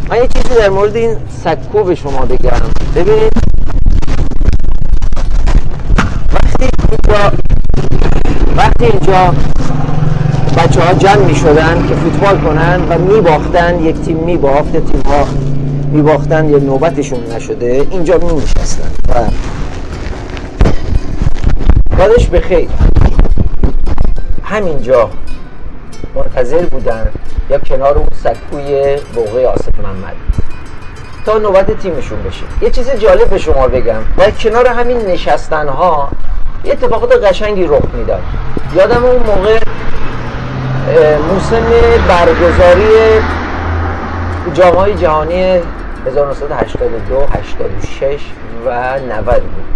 من یه چیزی در مورد این سکو به شما بگم. ببینید وقتی اینجا بچه ها جمع می شدن که فوتبال کنن و می باختن، یک تیم می باخت، تیم ها می باختن یا نوبتشون نشده، اینجا می نشستن و یادش بخیر همینجا منتظر بودن یا کنار اون سکوی بوقه آصف محمد تا نوبت تیمشون بشه. یه چیز جالب به شما بگم، و کنار همین نشستن ها یه اتفاقات قشنگی رخ میداد. یادم اون موقع موسم برگزاری جام‌های جهانی 1982 86 و 90 بود.